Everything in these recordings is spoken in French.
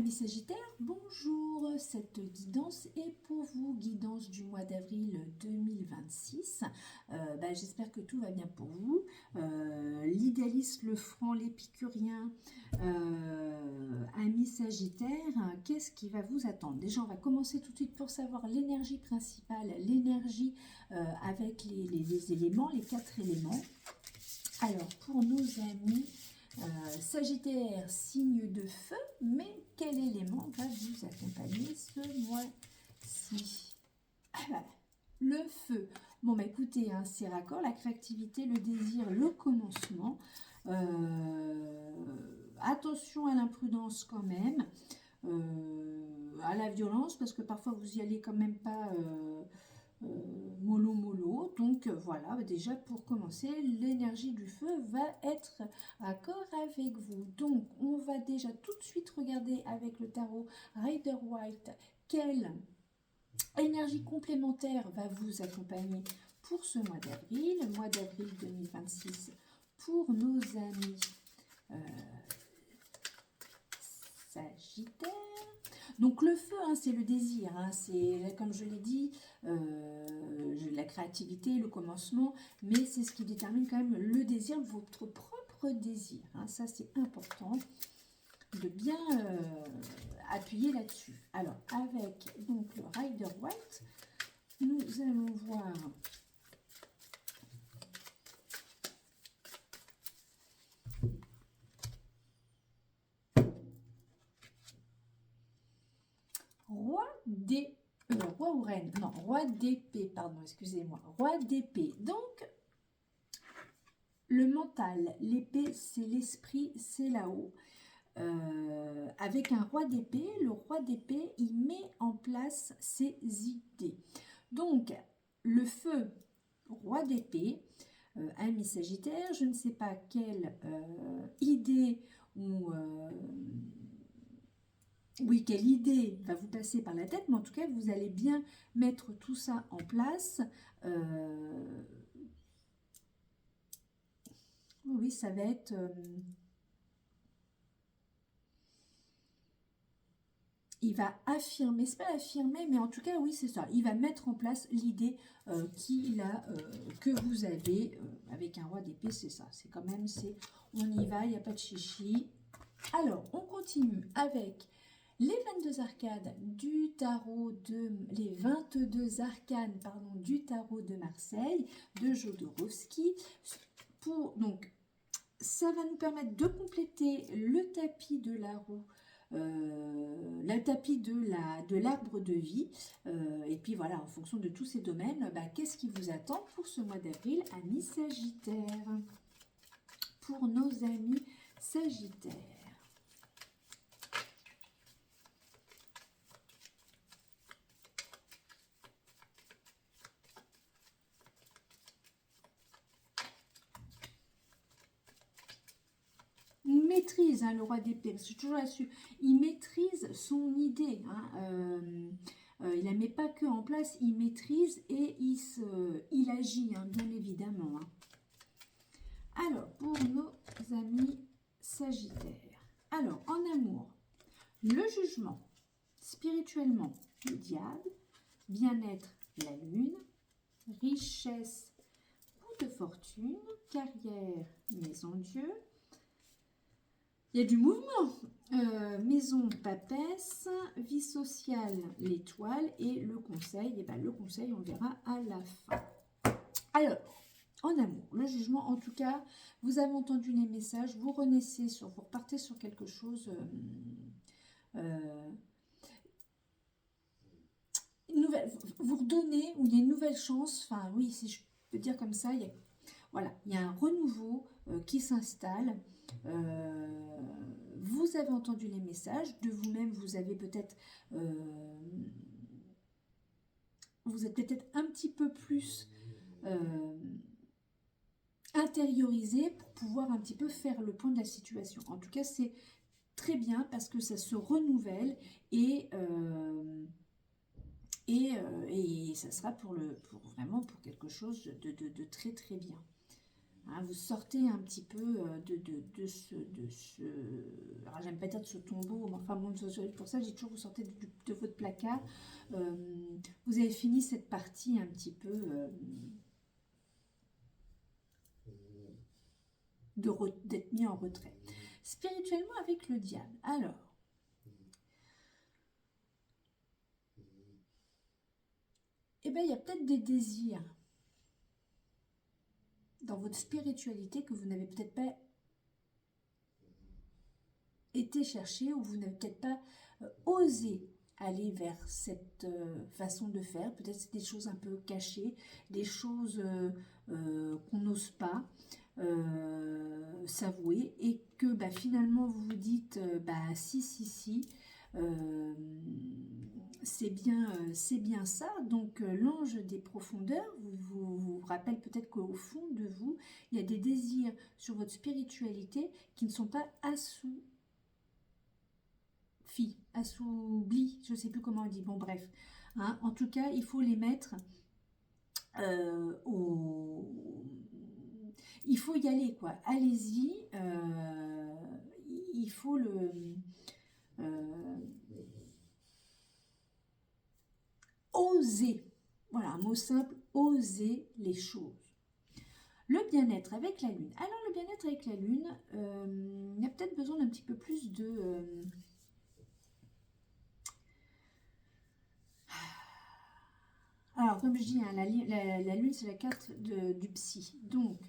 Amis Sagittaires, bonjour. Cette guidance est pour vous, guidance du mois d'avril 2026. J'espère que tout va bien pour vous. L'idéaliste, le franc, l'épicurien, amis Sagittaires, qu'est-ce qui va vous attendre? Déjà, on va commencer tout de suite pour savoir l'énergie principale, l'énergie avec les éléments, les 4 éléments. Alors, pour nos amis Sagittaire, signe de feu, mais quel élément va vous accompagner ce mois-ci? Le feu. Bon, écoutez, hein, c'est raccord, la créativité, le désir, le commencement. Attention à l'imprudence quand même, à la violence, parce que parfois vous y allez quand même pas mollo. Donc voilà, déjà pour commencer, l'énergie du feu va être accord avec vous. Donc on va déjà tout de suite regarder avec le tarot Rider-Waite quelle énergie complémentaire va vous accompagner pour ce mois d'avril 2026 pour nos amis Sagittaire. Donc le feu, hein, c'est le désir, hein, c'est comme je l'ai dit, la créativité, le commencement, mais c'est ce qui détermine quand même le désir, votre propre désir. Hein, ça c'est important de bien appuyer là-dessus. Alors avec donc le Rider-Waite, nous allons voir roi ou reine, non, roi d'épée, pardon, excusez-moi, roi d'épée. Donc, le mental, l'épée, c'est l'esprit, c'est là-haut. Avec un roi d'épée, le roi d'épée, il met en place ses idées. Donc, le feu, roi d'épée, ami Sagittaire, je ne sais pas quelle idée ou... oui, quelle idée va vous passer par la tête, mais en tout cas, vous allez bien mettre tout ça en place. Oui, ça va être... il va affirmer, c'est pas affirmer, mais en tout cas, oui, c'est ça. Il va mettre en place l'idée que vous avez avec un roi d'épée, c'est ça. C'est quand même, on y va, il n'y a pas de chichi. Alors, on continue avec... les 22 arcades du tarot les 22 arcanes pardon, du tarot de Marseille, de Jodorowsky. Donc, ça va nous permettre de compléter le tapis de la roue, le tapis de l'arbre de vie. Et puis voilà, en fonction de tous ces domaines, qu'est-ce qui vous attend pour ce mois d'avril, amis Sagittaires? Pour nos amis Sagittaires. Maîtrise, hein, le roi d'épée, c'est toujours là-dessus, il maîtrise son idée, hein, il la met pas que en place, il maîtrise et il agit, hein, bien évidemment. Hein. Alors, pour nos amis Sagittaires, alors en amour, le jugement, spirituellement, le diable, bien-être, la lune, richesse ou de fortune, carrière, maison Dieu. Il y a du mouvement, maison papesse, vie sociale l'étoile et le conseil, et le conseil on verra à la fin. Alors, en amour, le jugement, en tout cas, vous avez entendu les messages, vous repartez sur quelque chose, vous redonnez, ou il y a une nouvelle chance, enfin oui, si je peux dire comme ça, il y a un renouveau qui s'installe. Vous avez entendu les messages, de vous-même, vous avez peut-être vous êtes peut-être un petit peu plus intériorisé pour pouvoir un petit peu faire le point de la situation. En tout cas, c'est très bien parce que ça se renouvelle et ça sera vraiment pour quelque chose de très très bien. Hein, vous sortez un petit peu de ce... alors, j'aime pas dire de ce tombeau, mais enfin bon, pour ça, j'ai toujours vous sortez de votre placard. Vous avez fini cette partie un petit peu d'être mis en retrait. Spirituellement avec le diable. Alors, eh bien, il y a peut-être des désirs dans votre spiritualité que vous n'avez peut-être pas été chercher ou vous n'avez peut-être pas osé aller vers cette façon de faire. Peut-être c'est des choses un peu cachées, des choses qu'on n'ose pas s'avouer et que bah, finalement vous vous dites bah si c'est bien ça. Donc l'ange des profondeurs vous rappelle peut-être qu'au fond de vous il y a des désirs sur votre spiritualité qui ne sont pas assoublis, je ne sais plus comment on dit, bon bref, hein, en tout cas il faut les mettre il faut y aller quoi, allez-y, il faut oser, voilà un mot simple, oser les choses. Le bien-être avec la lune. Alors le bien-être avec la lune, il y a peut-être besoin d'un petit peu plus de alors, comme je dis, hein, la lune, c'est la carte du psy. Donc,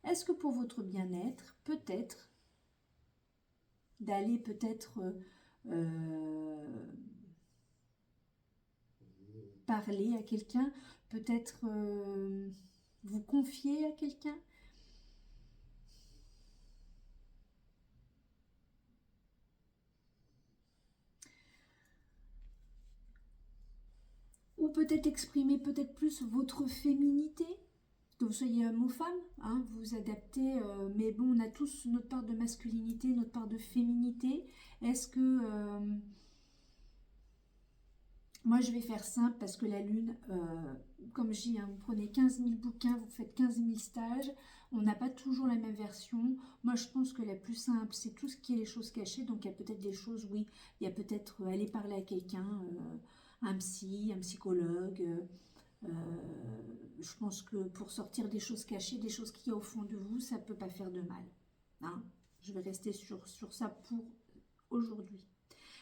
est-ce que pour votre bien-être, peut-être, d'aller peut-être parler à quelqu'un, peut-être vous confier à quelqu'un? Ou peut-être exprimer peut-être plus votre féminité, que vous soyez homme ou femme, hein, vous vous adaptez, mais bon, on a tous notre part de masculinité, notre part de féminité. Est-ce que... moi, je vais faire simple parce que la lune, comme je dis, hein, vous prenez 15 000 bouquins, vous faites 15 000 stages, on n'a pas toujours la même version. Moi, je pense que la plus simple, c'est tout ce qui est les choses cachées. Donc, il y a peut-être des choses, oui, il y a peut-être aller parler à quelqu'un, un psy, un psychologue. Je pense que pour sortir des choses cachées, des choses qu'il y a au fond de vous, ça ne peut pas faire de mal. Hein. Je vais rester sur ça pour aujourd'hui.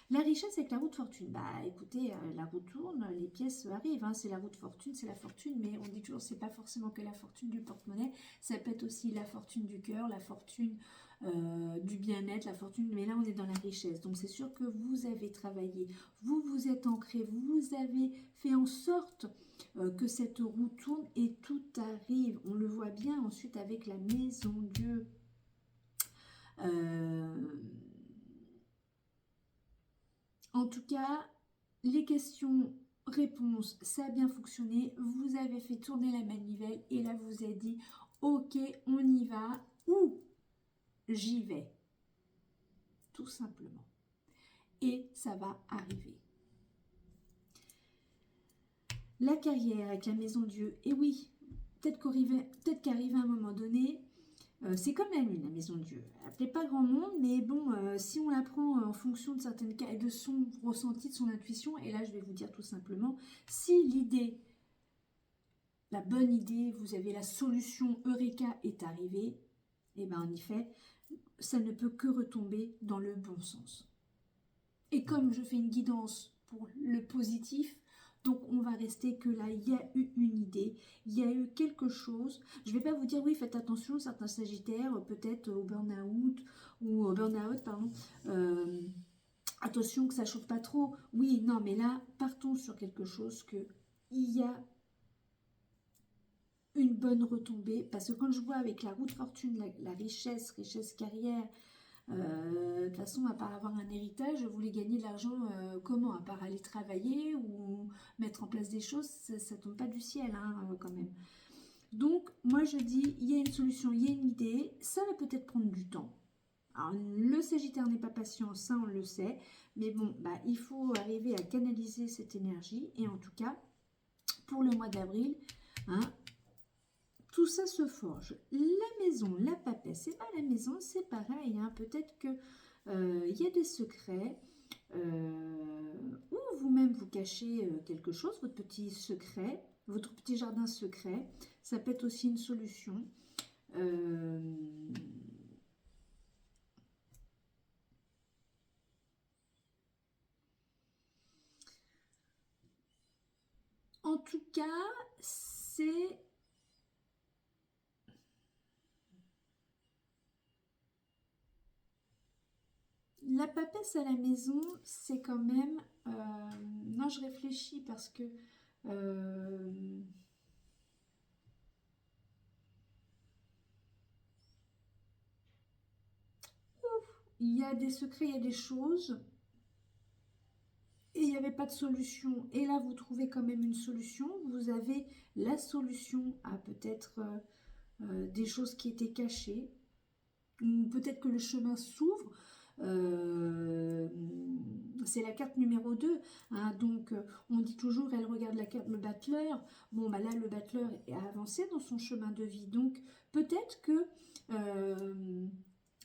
La richesse avec la roue de fortune. Bah écoutez, la roue tourne, les pièces arrivent, hein, c'est la roue de fortune, c'est la fortune, mais on dit toujours c'est pas forcément que la fortune du porte-monnaie, ça peut être aussi la fortune du cœur, la fortune du bien-être, la fortune, mais là on est dans la richesse. Donc c'est sûr que vous avez travaillé, vous vous êtes ancré, vous avez fait en sorte que cette roue tourne et tout arrive. On le voit bien ensuite avec la maison Dieu. En tout cas, les questions-réponses, ça a bien fonctionné. Vous avez fait tourner la manivelle et là, vous avez dit, ok, on y va ou j'y vais. Tout simplement. Et ça va arriver. La carrière avec la maison Dieu. Et oui, peut-être qu'arrivé à un moment donné, c'est comme la lune, la maison de Dieu. Elle ne plaît pas grand monde, mais bon, si on la prend en fonction de certaines cas et de son ressenti, de son intuition, et là je vais vous dire tout simplement, si l'idée, la bonne idée, vous avez la solution Eureka est arrivée, et bien en effet, ça ne peut que retomber dans le bon sens. Et comme je fais une guidance pour le positif, donc on va rester que là, il y a eu une idée, il y a eu quelque chose. Je ne vais pas vous dire, oui, faites attention, certains sagittaires, peut-être au burn-out, ou au burn-out, pardon. Attention que ça ne chauffe pas trop. Oui, non, mais là, partons sur quelque chose que il y a une bonne retombée. Parce que quand je vois avec la roue de fortune, la richesse carrière, de toute façon, à part avoir un héritage, vous voulez gagner de l'argent comment? À part aller travailler ou mettre en place des choses, ça ne tombe pas du ciel hein, quand même. Donc, moi je dis, il y a une solution, il y a une idée, ça va peut-être prendre du temps. Alors, le Sagittaire n'est pas patient, ça on le sait, mais bon, bah, il faut arriver à canaliser cette énergie, et en tout cas, pour le mois d'avril, hein, tout ça se forge. La maison, la papesse, et bien la maison, c'est pareil. Hein. Peut-être que y a des secrets, ou vous-même vous cachez quelque chose, votre petit secret, votre petit jardin secret. Ça peut être aussi une solution. En tout cas, c'est... La papesse à la maison, c'est quand même... non, je réfléchis parce que... il y a des secrets, il y a des choses, et il n'y avait pas de solution. Et là, vous trouvez quand même une solution. Vous avez la solution à peut-être des choses qui étaient cachées, ou peut-être que le chemin s'ouvre. C'est la carte numéro 2. Hein, donc, on dit toujours, elle regarde la carte, le battleur. Bon, bah là, le battleur est avancé dans son chemin de vie. Donc, peut-être que...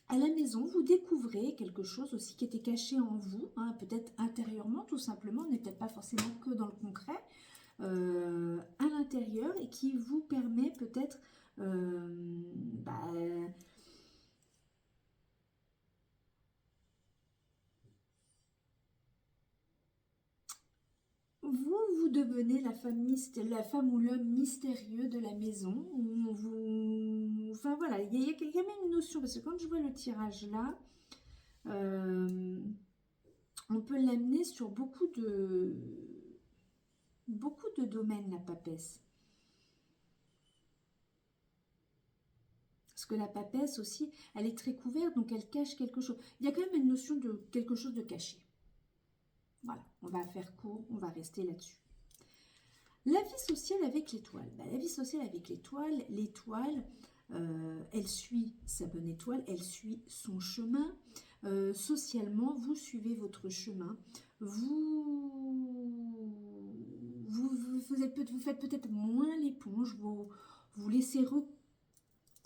à la maison, vous découvrez quelque chose aussi qui était caché en vous, hein, peut-être intérieurement tout simplement, on n'est peut-être pas forcément que dans le concret, à l'intérieur, et qui vous permet peut-être vous devenez la femme ou l'homme mystérieux de la maison. Enfin voilà, il y a quand même une notion, parce que quand je vois le tirage là, on peut l'amener sur beaucoup de domaines, la papesse. Parce que la papesse aussi, elle est très couverte, donc elle cache quelque chose. Il y a quand même une notion de quelque chose de caché. Voilà, on va faire court, on va rester là-dessus. La vie sociale avec l'étoile. La vie sociale avec l'étoile, elle suit sa bonne étoile, elle suit son chemin. Socialement, vous suivez votre chemin. Vous faites peut-être moins l'éponge, vous laissez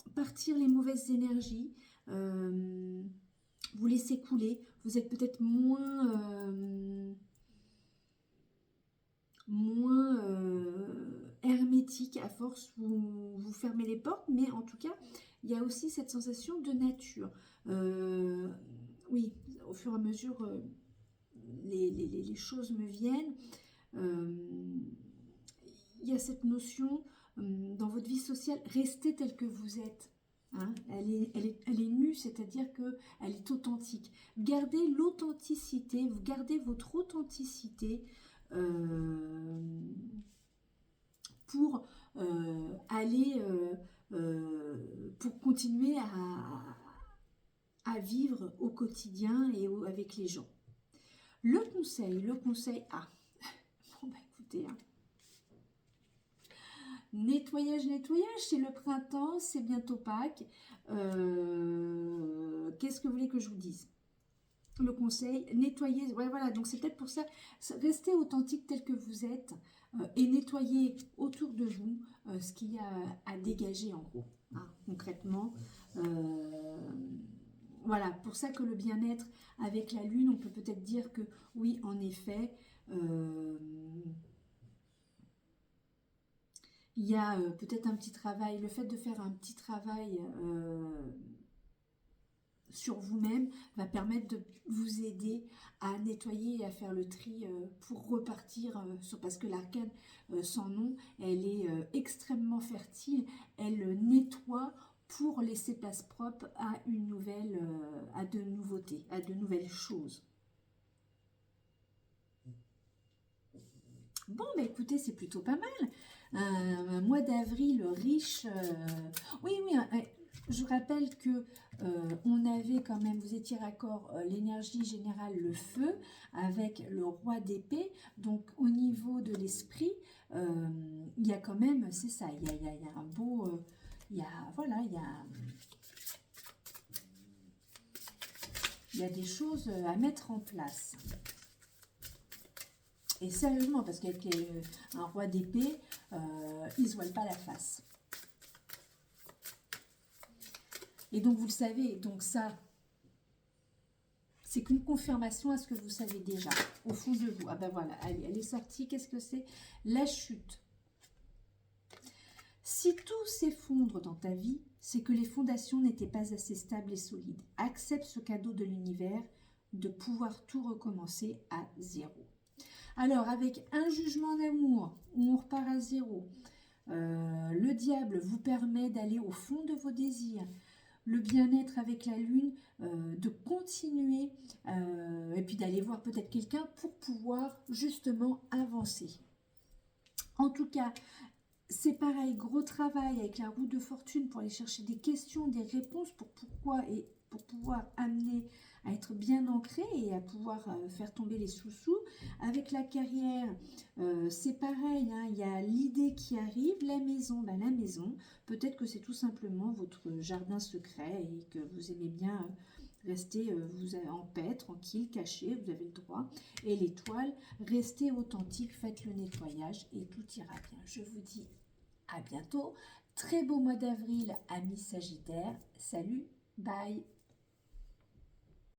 repartir les mauvaises énergies, vous laissez couler, vous êtes peut-être moins hermétique, à force vous fermez les portes, mais en tout cas il y a aussi cette sensation de nature. Oui, au fur et à mesure les choses me viennent. Il y a cette notion dans votre vie sociale, restez tel que vous êtes. Hein, elle est nue, c'est-à-dire qu'elle est authentique. Gardez l'authenticité, vous gardez votre authenticité pour aller, pour continuer à vivre au quotidien et avec les gens. Le conseil, bon bah écoutez, hein. Nettoyage, c'est le printemps, c'est bientôt Pâques. Qu'est-ce que vous voulez que je vous dise? Le conseil, nettoyez, ouais, voilà, donc c'est peut-être pour ça, restez authentique tel que vous êtes et nettoyez autour de vous ce qu'il y a à dégager en gros, hein, concrètement. Voilà, pour ça que le bien-être avec la lune, on peut peut-être dire que oui, en effet, il y a peut-être un petit travail, le fait de faire un petit travail sur vous-même va permettre de vous aider à nettoyer et à faire le tri pour repartir parce que l'arcane sans nom, elle est extrêmement fertile, elle nettoie pour laisser place propre à une nouvelle, à de nouveautés, à de nouvelles choses. Bon, bah écoutez, c'est plutôt pas mal. Un mois d'avril riche. Oui, je rappelle que on avait quand même, vous étiez raccord, l'énergie générale, le feu, avec le roi d'épée. Donc, au niveau de l'esprit, il y a quand même, c'est ça, il y a un beau... voilà, il y a des choses à mettre en place. Et sérieusement, parce qu'avec un roi d'épée, il ne se voile pas la face. Et donc, vous le savez, donc ça, c'est qu'une confirmation à ce que vous savez déjà, au fond de vous. Ah ben voilà, allez, elle est sortie. Qu'est-ce que c'est? La chute. Si tout s'effondre dans ta vie, c'est que les fondations n'étaient pas assez stables et solides. Accepte ce cadeau de l'univers de pouvoir tout recommencer à zéro. Alors, avec un jugement d'amour, où on repart à zéro, le diable vous permet d'aller au fond de vos désirs. Le bien-être avec la lune, de continuer et puis d'aller voir peut-être quelqu'un pour pouvoir justement avancer. En tout cas, c'est pareil, gros travail avec la roue de fortune pour aller chercher des questions, des réponses pour pourquoi et pour pouvoir amener à être bien ancré et à pouvoir faire tomber les sous-sous. Avec la carrière, c'est pareil, hein, il y a l'idée qui arrive, la maison, la maison, peut-être que c'est tout simplement votre jardin secret et que vous aimez bien rester vous en paix, tranquille, caché, vous avez le droit. Et l'étoile, restez authentique, faites le nettoyage et tout ira bien. Je vous dis à bientôt. Très beau mois d'avril, amis Sagittaires. Salut, bye.